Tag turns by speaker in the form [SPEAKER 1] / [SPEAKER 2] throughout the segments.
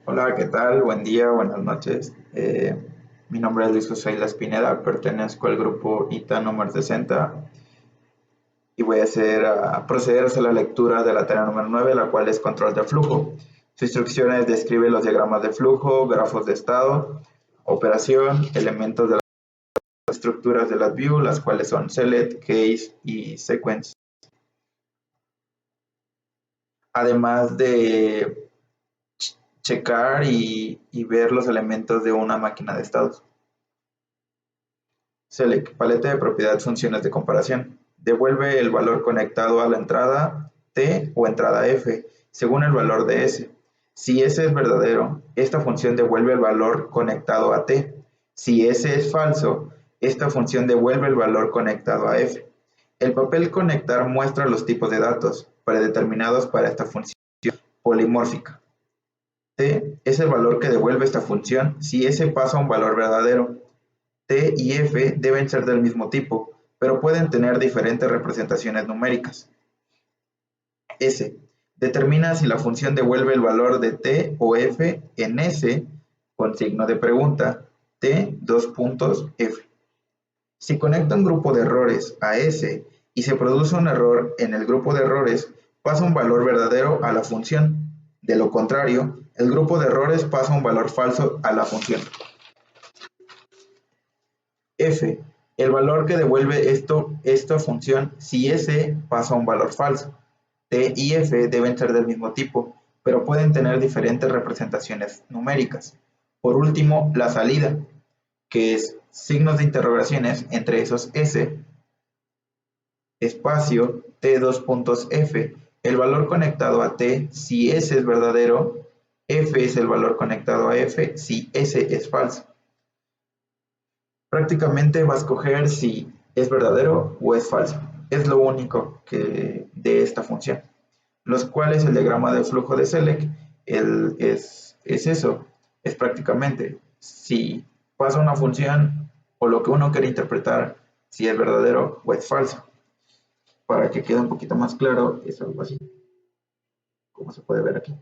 [SPEAKER 1] Hola, ¿qué tal? Buen día, buenas noches. Mi nombre es Luis José Islas Pineda, pertenezco al grupo ITA número 60 y voy a proceder a hacer la lectura de la tarea número 9, la cual es control de flujo. Su instrucción es describe los diagramas de flujo, grafos de estado, operación, elementos de las estructuras de LabVIEW, las cuales son select, case y sequence. Además de checar y ver los elementos de una máquina de estados. Select, paleta de propiedad funciones de comparación. Devuelve el valor conectado a la entrada T o entrada F, según el valor de S. Si S es verdadero, esta función devuelve el valor conectado a T. Si S es falso, esta función devuelve el valor conectado a F. El papel conectar muestra los tipos de datos predeterminados para esta función polimórfica. T es el valor que devuelve esta función si S pasa un valor verdadero. T y F deben ser del mismo tipo, pero pueden tener diferentes representaciones numéricas. S. Determina si la función devuelve el valor de T o F en S con signo de pregunta, T, F. Si conecta un grupo de errores a S y se produce un error en el grupo de errores, pasa un valor verdadero a la función. De lo contrario, el grupo de errores pasa un valor falso a la función. F, el valor que devuelve esta función si S pasa un valor falso. T y F deben ser del mismo tipo, pero pueden tener diferentes representaciones numéricas. Por último, la salida, que es signos de interrogaciones entre esos S, espacio, T2.F, el valor conectado a T si S es verdadero, F es el valor conectado a F si S es falso. Prácticamente va a escoger si es verdadero o es falso. Es lo único que de esta función. Los cuales el diagrama de flujo de select es eso. Es prácticamente si pasa una función o lo que uno quiere interpretar, si es verdadero o es falso. Para que quede un poquito más claro, es algo así, como se puede ver aquí.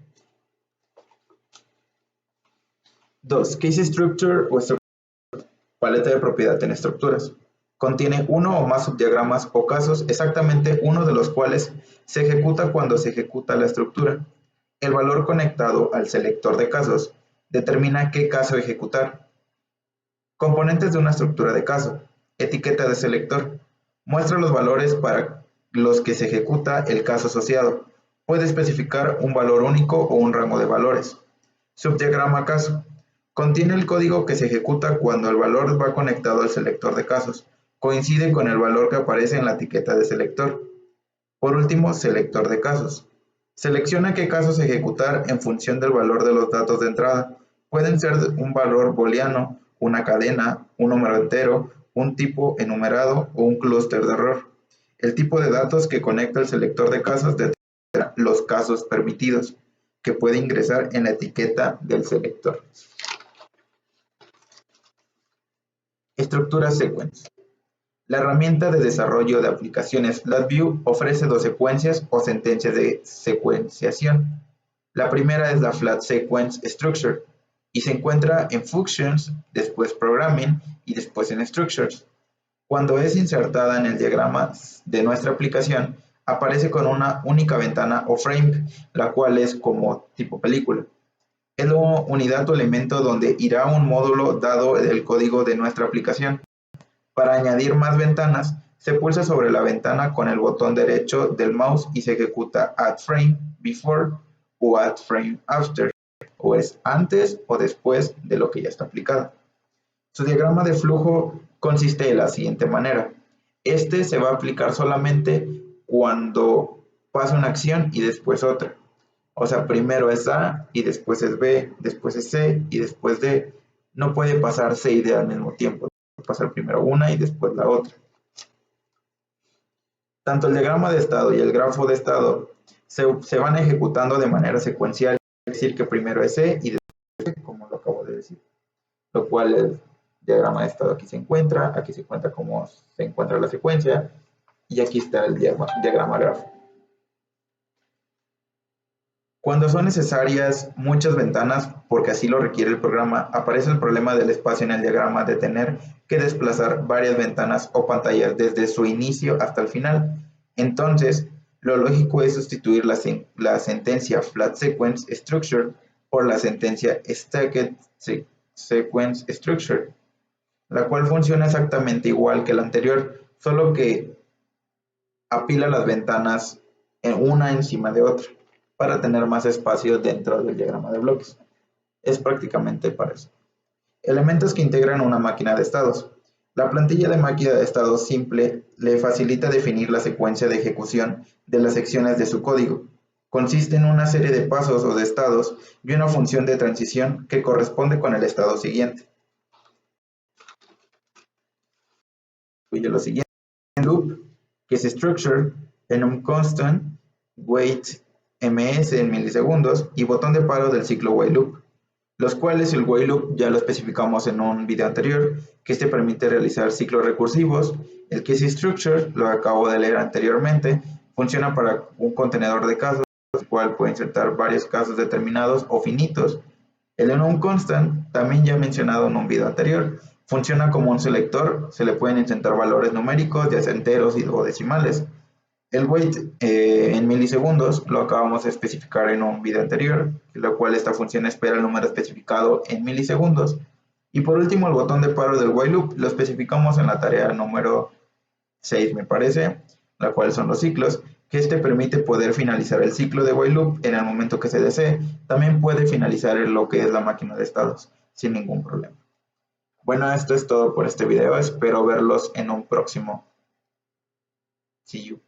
[SPEAKER 1] 2. Case structure o estructura. Paleta de propiedad en estructuras. Contiene uno o más subdiagramas o casos, exactamente uno de los cuales se ejecuta cuando se ejecuta la estructura. El valor conectado al selector de casos determina qué caso ejecutar. Componentes de una estructura de caso. Etiqueta de selector. Muestra los valores para los que se ejecuta el caso asociado. Puede especificar un valor único o un rango de valores. Subdiagrama caso. Contiene el código que se ejecuta cuando el valor va conectado al selector de casos. Coincide con el valor que aparece en la etiqueta de selector. Por último, selector de casos. Selecciona qué casos ejecutar en función del valor de los datos de entrada. Pueden ser un valor booleano, una cadena, un número entero, un tipo enumerado o un clúster de error. El tipo de datos que conecta el selector de casos determina los casos permitidos que puede ingresar en la etiqueta del selector. Estructura sequence. La herramienta de desarrollo de aplicaciones LabVIEW ofrece dos secuencias o sentencias de secuenciación. La primera es la Flat Sequence Structure y se encuentra en Functions, después Programming y después en Structures. Cuando es insertada en el diagrama de nuestra aplicación, aparece con una única ventana o frame, la cual es como tipo película. Es la unidad o elemento donde irá un módulo dado el código de nuestra aplicación. Para añadir más ventanas, se pulsa sobre la ventana con el botón derecho del mouse y se ejecuta Add Frame Before o Add Frame After, o es antes o después de lo que ya está aplicado. Su diagrama de flujo consiste de la siguiente manera. Este se va a aplicar solamente cuando pasa una acción y después otra. O sea, primero es A y después es B, después es C y después D. No puede pasar C y D al mismo tiempo. Puede pasar primero una y después la otra. Tanto el diagrama de estado y el grafo de estado se van ejecutando de manera secuencial. Es decir, que primero es C y después C, como lo acabo de decir. Lo cual el diagrama de estado aquí se encuentra cómo se encuentra la secuencia y aquí está el diagrama grafo. Cuando son necesarias muchas ventanas, porque así lo requiere el programa, aparece el problema del espacio en el diagrama de tener que desplazar varias ventanas o pantallas desde su inicio hasta el final. Entonces, lo lógico es sustituir la sentencia Flat Sequence Structure por la sentencia Stacked Sequence Structure, la cual funciona exactamente igual que la anterior, solo que apila las ventanas una encima de otra para tener más espacio dentro del diagrama de bloques. Es prácticamente para eso. Elementos que integran una máquina de estados. La plantilla de máquina de estados simple le facilita definir la secuencia de ejecución de las secciones de su código. Consiste en una serie de pasos o de estados y una función de transición que corresponde con el estado siguiente. Incluye lo siguiente: loop, que es structure, enum constant, wait ms en milisegundos y botón de paro del ciclo while loop, los cuales el while loop ya lo especificamos en un video anterior, que este permite realizar ciclos recursivos. El case structure lo acabo de leer anteriormente, funciona para un contenedor de casos, el cual puede insertar varios casos determinados o finitos. El enum constant, también ya mencionado en un video anterior, funciona como un selector, se le pueden insertar valores numéricos, ya sea enteros o decimales. El wait en milisegundos lo acabamos de especificar en un video anterior, lo cual esta función espera el número especificado en milisegundos. Y por último, el botón de paro del while loop lo especificamos en la tarea número 6, me parece, la cual son los ciclos, que este permite poder finalizar el ciclo de while loop en el momento que se desee. También puede finalizar lo que es la máquina de estados sin ningún problema. Bueno, esto es todo por este video, espero verlos en un próximo. See you.